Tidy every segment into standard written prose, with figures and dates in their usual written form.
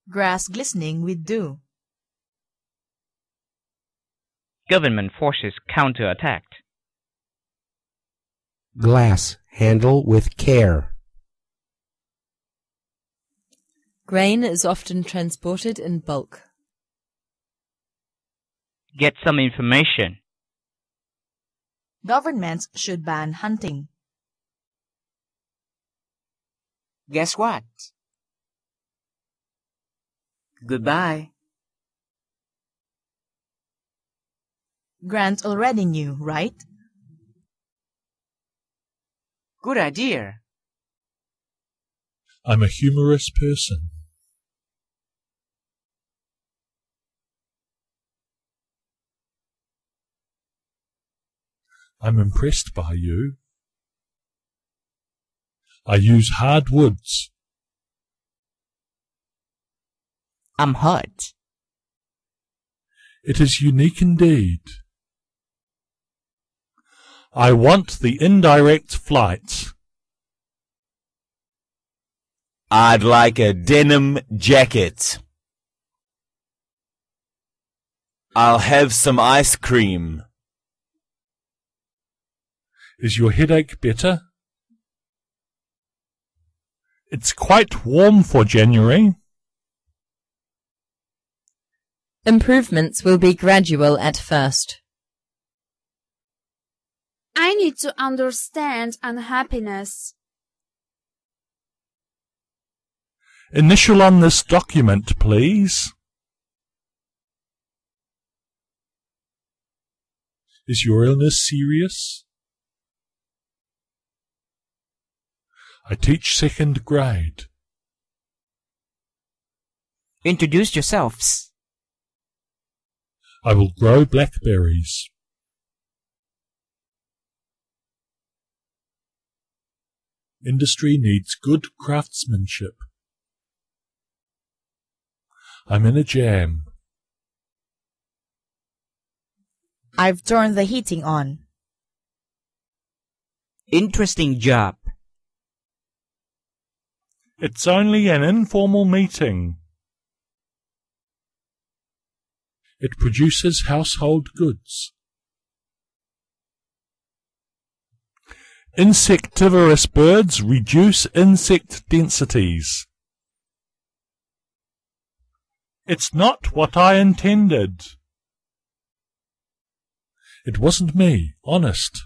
Grass glistening with dew. Government forces counterattacked. Glass handle with care. Grain is often transported in bulk. Get some information. Governments should ban hunting. Guess what? Goodbye. Grant already knew, right? Good idea. I'm a humorous person. I'm impressed by you. I use hard woods. I'm hurt. It is unique indeed. I want the indirect flight. I'd like a denim jacket. I'll have some ice cream. Is your headache better? It's quite warm for January. Improvements will be gradual at first. I need to understand unhappiness. Initial on this document, please. Is your illness serious? I teach second grade. Introduce yourselves. I will grow blackberries. Industry needs good craftsmanship. I'm in a jam. I've turned the heating on. Interesting job. It's only an informal meeting. It produces household goods. Insectivorous birds reduce insect densities. It's not what I intended. It wasn't me, honest.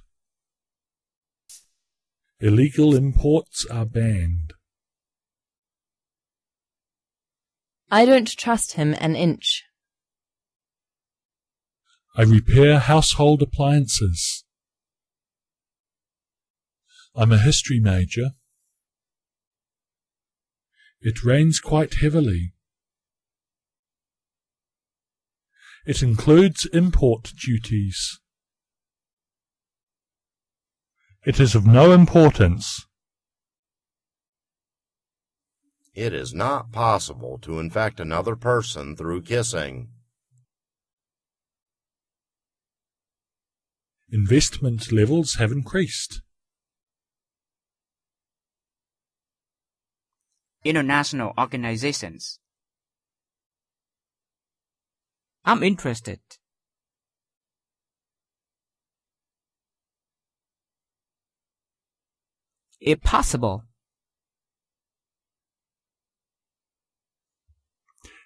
Illegal imports are banned. I don't trust him an inch. I repair household appliances. I'm a history major. It rains quite heavily. It includes import duties. It is of no importance. It is not possible to infect another person through kissing. Investment levels have increased. International organizations. I'm interested. If possible.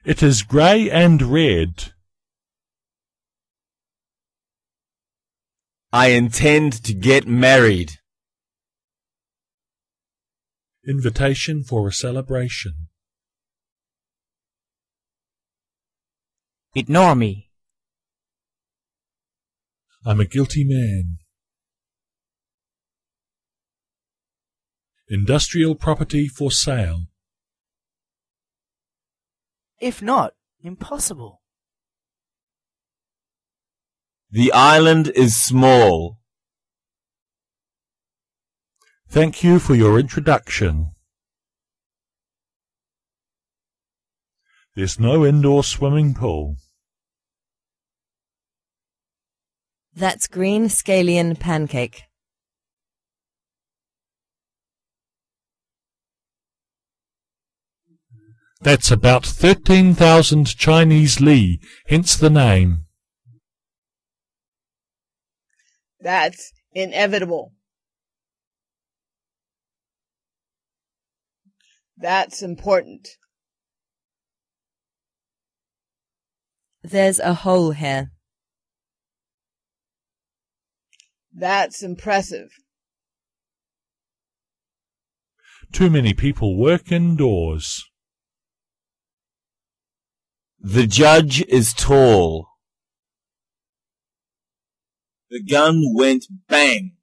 It is grey and red. I intend to get married. Invitation for a celebration. Ignore me. I'm a guilty man. Industrial property for sale. If not, impossible. The island is small. Thank you for your introduction. There's no indoor swimming pool. That's green scallion pancake. That's about 13,000 Chinese li, hence the name. That's inevitable. That's important. There's a hole here. That's impressive. Too many people work indoors. The judge is tall. The gun went bang.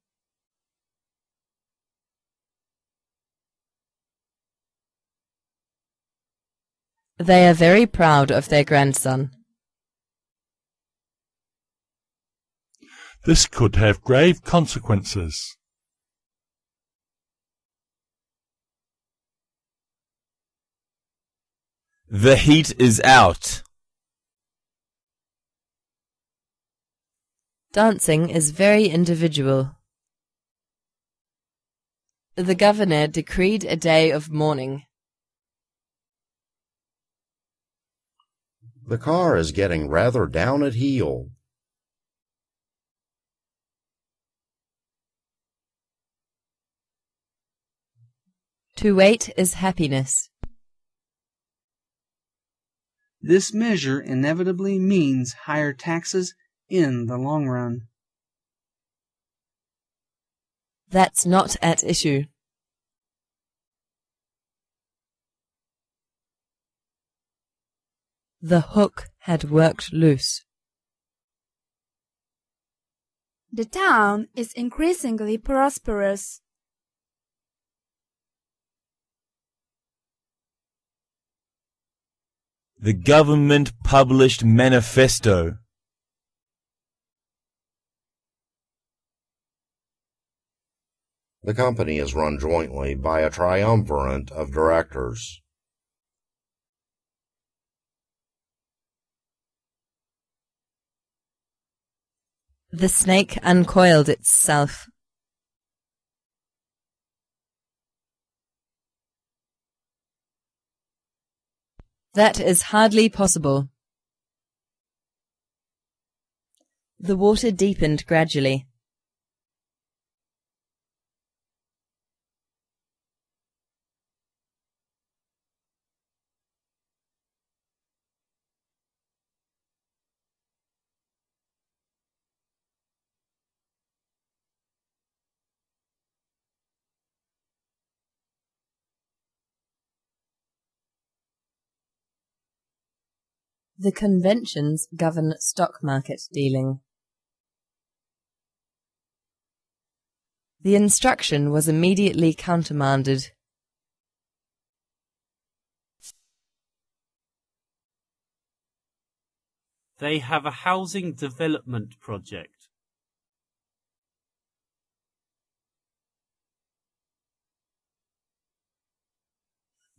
They are very proud of their grandson. This could have grave consequences. The heat is out. Dancing is very individual. The governor decreed a day of mourning. The car is getting rather down at heel. To wait is happiness. This measure inevitably means higher taxes in the long run. That's not at issue. The hook had worked loose. The town is increasingly prosperous. The government published manifesto. The company is run jointly by a triumvirate of directors. The snake uncoiled itself. That is hardly possible. The water deepened gradually. The conventions govern stock market dealing. The instruction was immediately countermanded. They have a housing development project.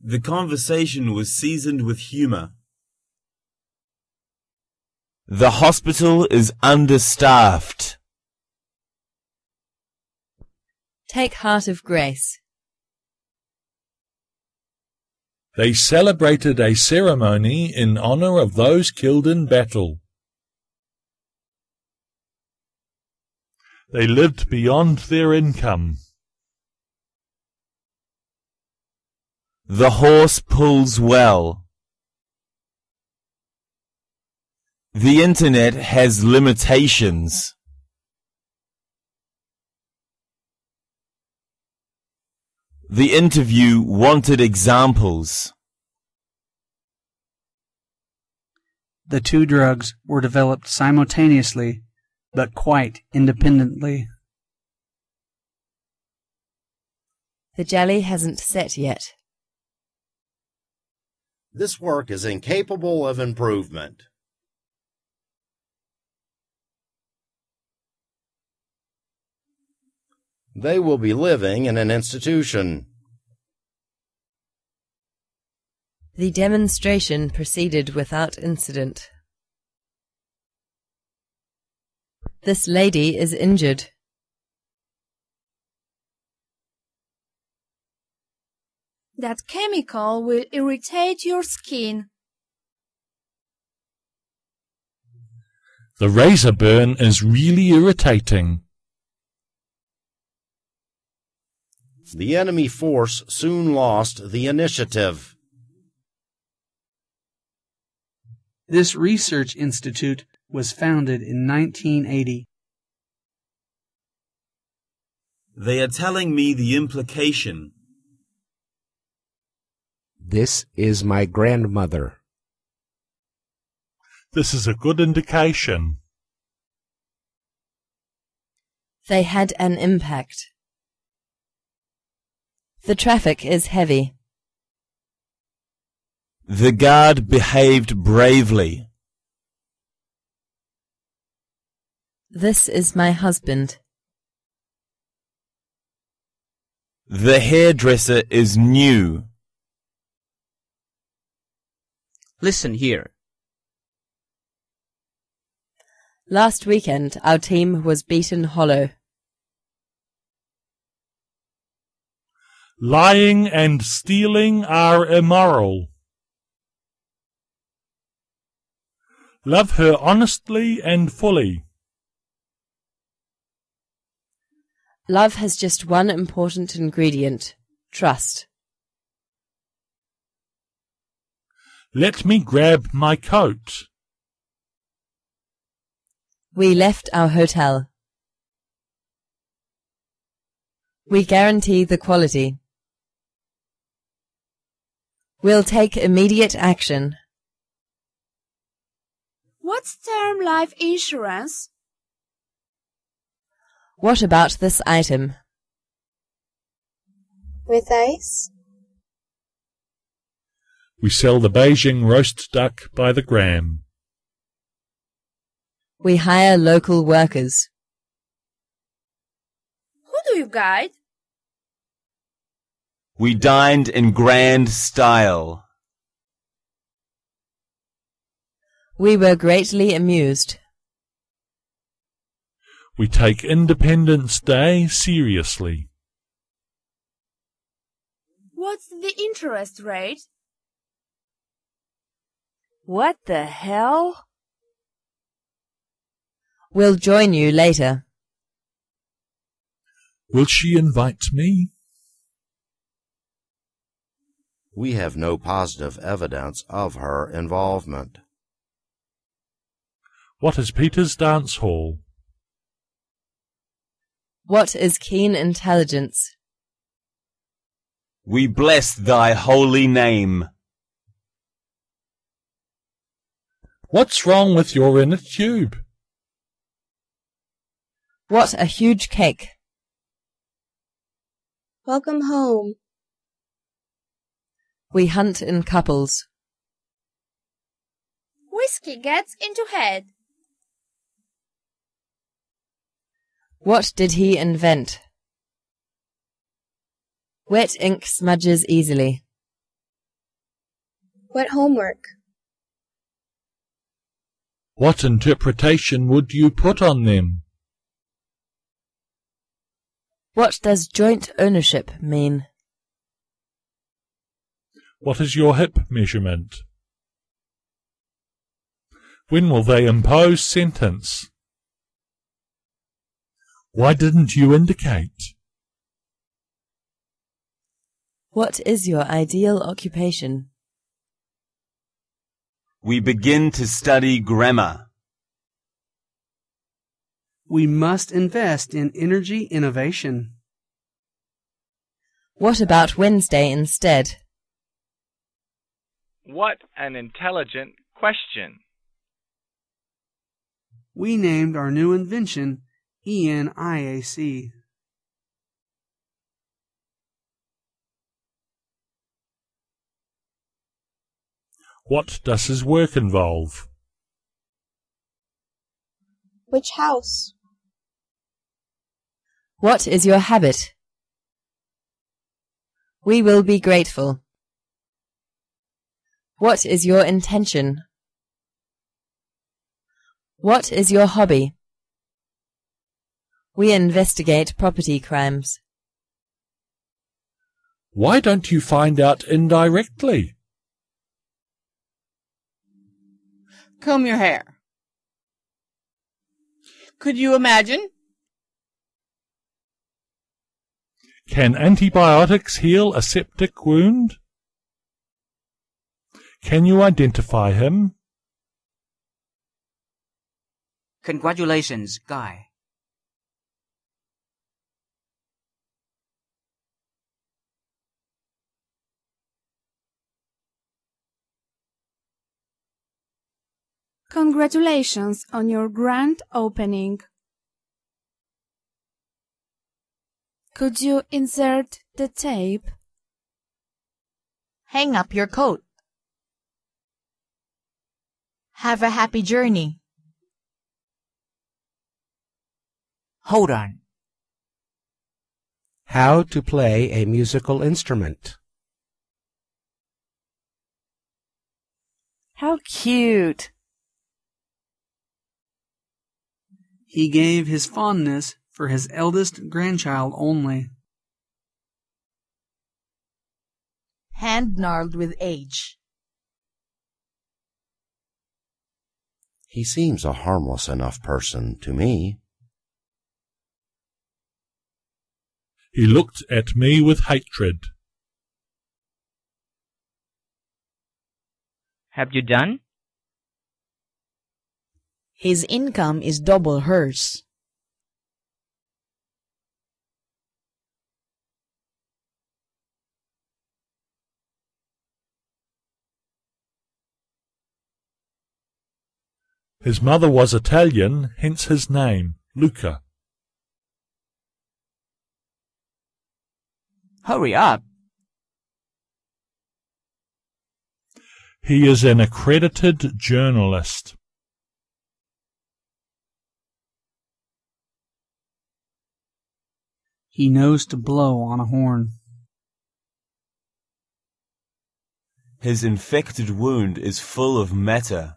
The conversation was seasoned with humor. The hospital is understaffed. Take heart of grace. They celebrated a ceremony in honor of those killed in battle. They lived beyond their income. The horse pulls well. The internet has limitations. The interview wanted examples. The two drugs were developed simultaneously, but quite independently. The jelly hasn't set yet. This work is incapable of improvement. They will be living in an institution. The demonstration proceeded without incident. This lady is injured. That chemical will irritate your skin. The razor burn is really irritating. The enemy force soon lost the initiative. This research institute was founded in 1980. They are telling me the implication. This is my grandmother. This is a good indication. They had an impact. The traffic is heavy. The guard behaved bravely. This is my husband. The hairdresser is new. Listen here. Last weekend, our team was beaten hollow. Lying and stealing are immoral. Love her honestly and fully. Love has just one important ingredient: trust. Let me grab my coat. We left our hotel. We guarantee the quality. We'll take immediate action. What's term life insurance? What about this item? With ice? We sell the Beijing roast duck by the gram. We hire local workers. Who do you guide? We dined in grand style. We were greatly amused. We take Independence Day seriously. What's the interest rate? What the hell? We'll join you later. Will she invite me? We have no positive evidence of her involvement. What is Peter's dance hall? What is keen intelligence? We bless thy holy name. What's wrong with your inner tube? What a huge cake. Welcome home. We hunt in couples. Whiskey gets into head. What did he invent? Wet ink smudges easily. What homework? What interpretation would you put on them? What does joint ownership mean? What is your hip measurement? When will they impose sentence? Why didn't you indicate? What is your ideal occupation? We begin to study grammar. We must invest in energy innovation. What about Wednesday instead? What an intelligent question. We named our new invention ENIAC. What does his work involve? Which house? What is your habit? We will be grateful. What is your intention? What is your hobby? We investigate property crimes. Why don't you find out indirectly? Comb your hair. Could you imagine? Can antibiotics heal a septic wound? Can you identify him? Congratulations, Guy. Congratulations on your grand opening. Could you insert the tape? Hang up your coat. Have a happy journey. Hold on. How to play a musical instrument. How cute. He gave his fondness for his eldest grandchild only. Hand gnarled with age. He seems a harmless enough person to me. He looked at me with hatred. Have you done? His income is double hers. His mother was Italian, hence his name, Luca. Hurry up. He is an accredited journalist. He knows to blow on a horn. His infected wound is full of matter.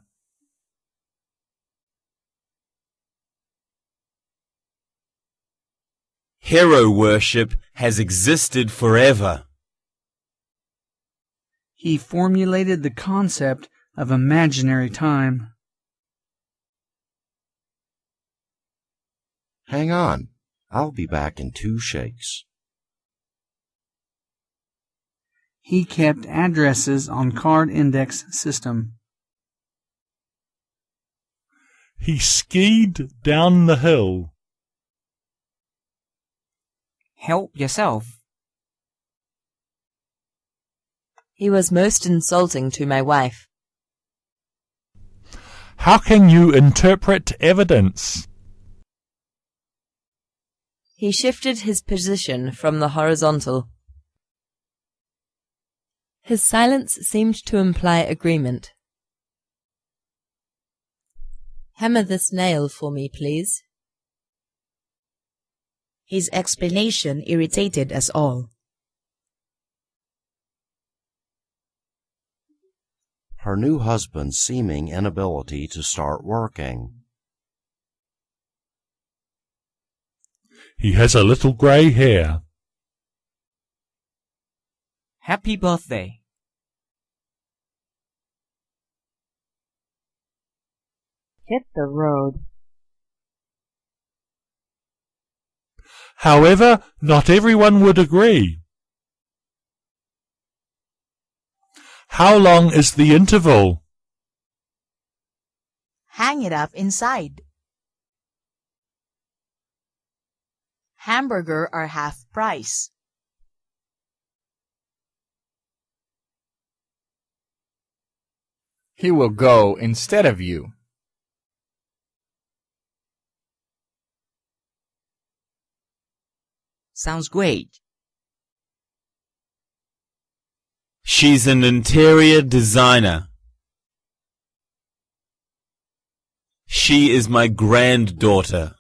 Hero worship has existed forever. He formulated the concept of imaginary time. Hang on. I'll be back in 2 shakes. He kept addresses on card index system. He skied down the hill. Help yourself. He was most insulting to my wife. How can you interpret evidence? He shifted his position from the horizontal. His silence seemed to imply agreement. Hammer this nail for me, please. His explanation irritated us all. Her new husband's seeming inability to start working. He has a little grey hair. Happy birthday. Hit the road. However, not everyone would agree. How long is the interval? Hang it up inside. Hamburger are half price. He will go instead of you. Sounds great. She's an interior designer. She is my granddaughter.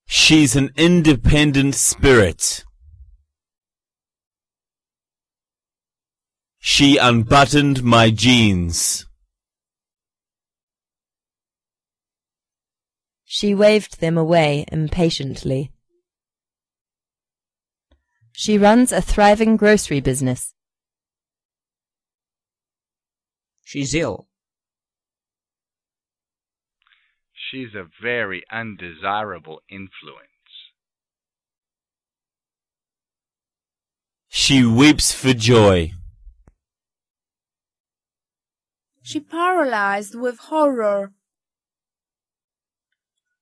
She's an independent spirit. She unbuttoned my jeans. She waved them away impatiently. She runs a thriving grocery business. She's ill. She's a very undesirable influence. She weeps for joy. She paralyzed with horror.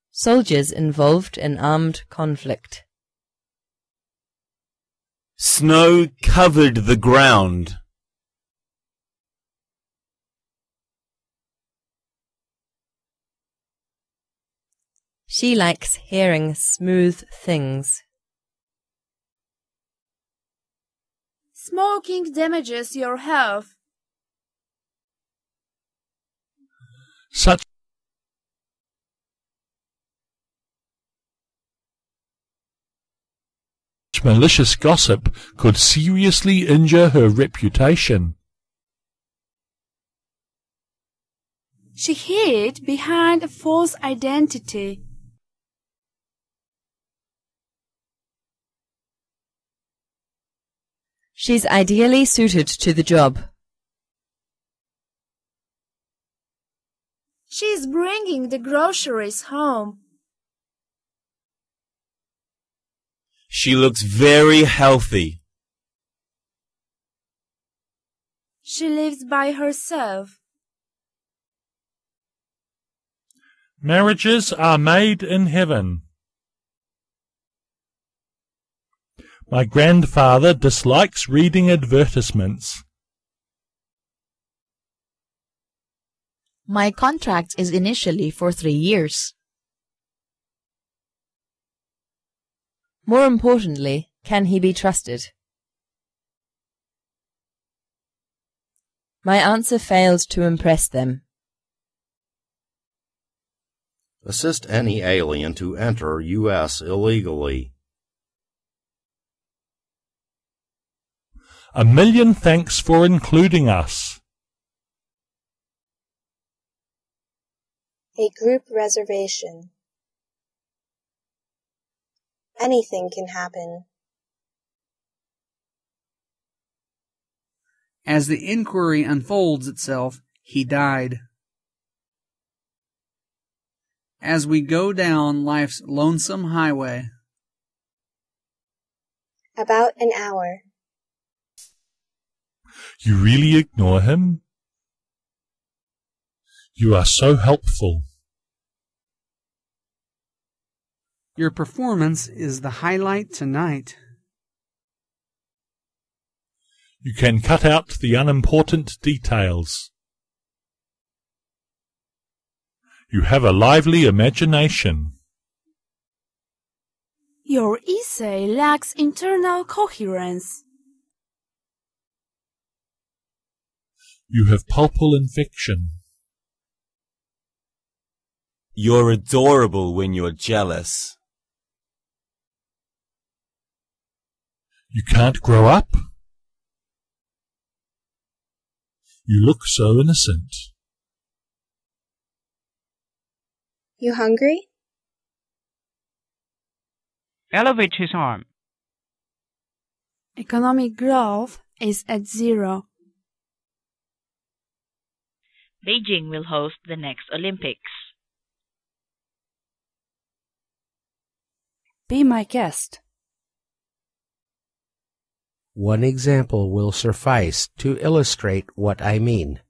Soldiers involved in armed conflict. Snow covered the ground. She likes hearing smooth things. Smoking damages your health. Such malicious gossip could seriously injure her reputation. She hid behind a false identity. She's ideally suited to the job. She's bringing the groceries home. She looks very healthy. She lives by herself. Marriages are made in heaven. My grandfather dislikes reading advertisements. My contract is initially for 3 years. More importantly, can he be trusted? My answer failed to impress them. Assist any alien to enter U.S. illegally. A million thanks for including us. A group reservation. Anything can happen. As the inquiry unfolds itself, he died. As we go down life's lonesome highway. About an hour. You really ignore him? You are so helpful. Your performance is the highlight tonight. You can cut out the unimportant details. You have a lively imagination. Your essay lacks internal coherence. You have pulpal infection. You're adorable when you're jealous. You can't grow up? You look so innocent. You hungry? Elevate his arm. Economic growth is at 0. Beijing will host the next Olympics. Be my guest. One example will suffice to illustrate what I mean.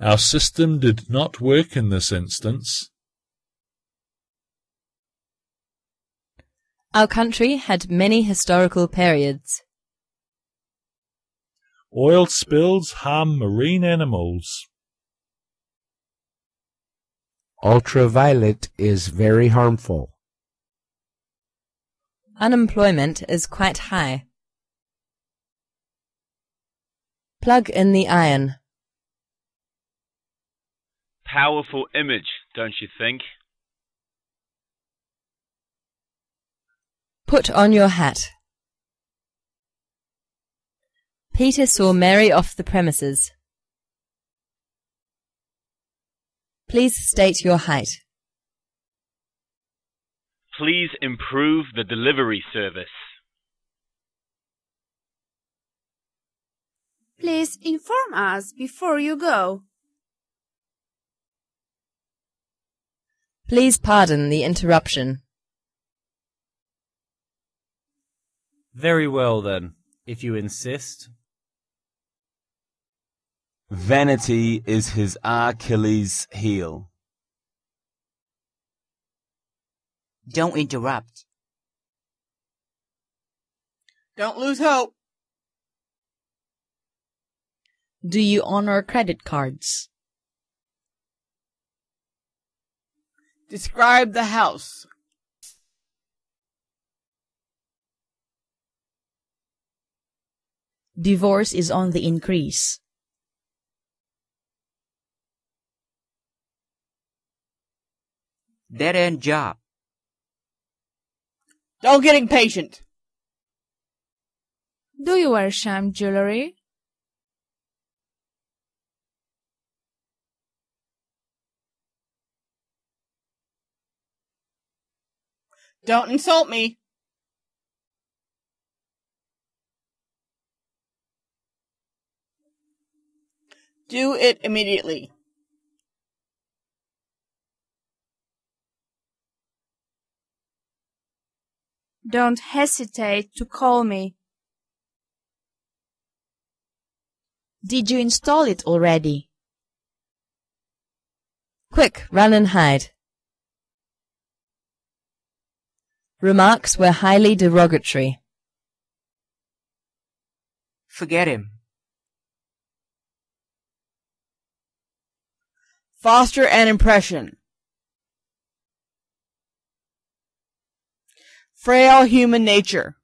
Our system did not work in this instance. Our country had many historical periods. Oil spills harm marine animals. Ultraviolet is very harmful. Unemployment is quite high. Plug in the iron. Powerful image, don't you think? Put on your hat. Peter saw Mary off the premises. Please state your height. Please improve the delivery service. Please inform us before you go. Please pardon the interruption. Very well, then, if you insist. Vanity is his Achilles' heel. Don't interrupt. Don't lose hope. Do you honor credit cards? Describe the house. Divorce is on the increase. Dead-end job. Don't get impatient. Do you wear sham jewelry? Don't insult me. Do it immediately. Don't hesitate to call me. Did you install it already? Quick, run and hide. Remarks were highly derogatory. Forget him. Foster an impression. Frail human nature.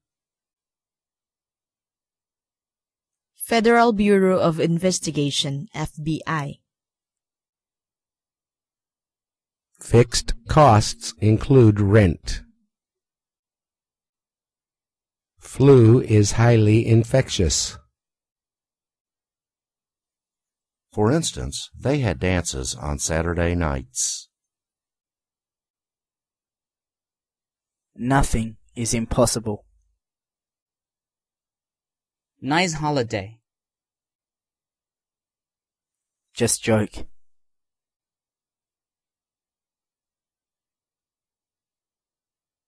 Federal Bureau of Investigation, FBI. Fixed costs include rent. Flu is highly infectious. For instance, they had dances on Saturday nights. Nothing is impossible. Nice holiday. Just joke.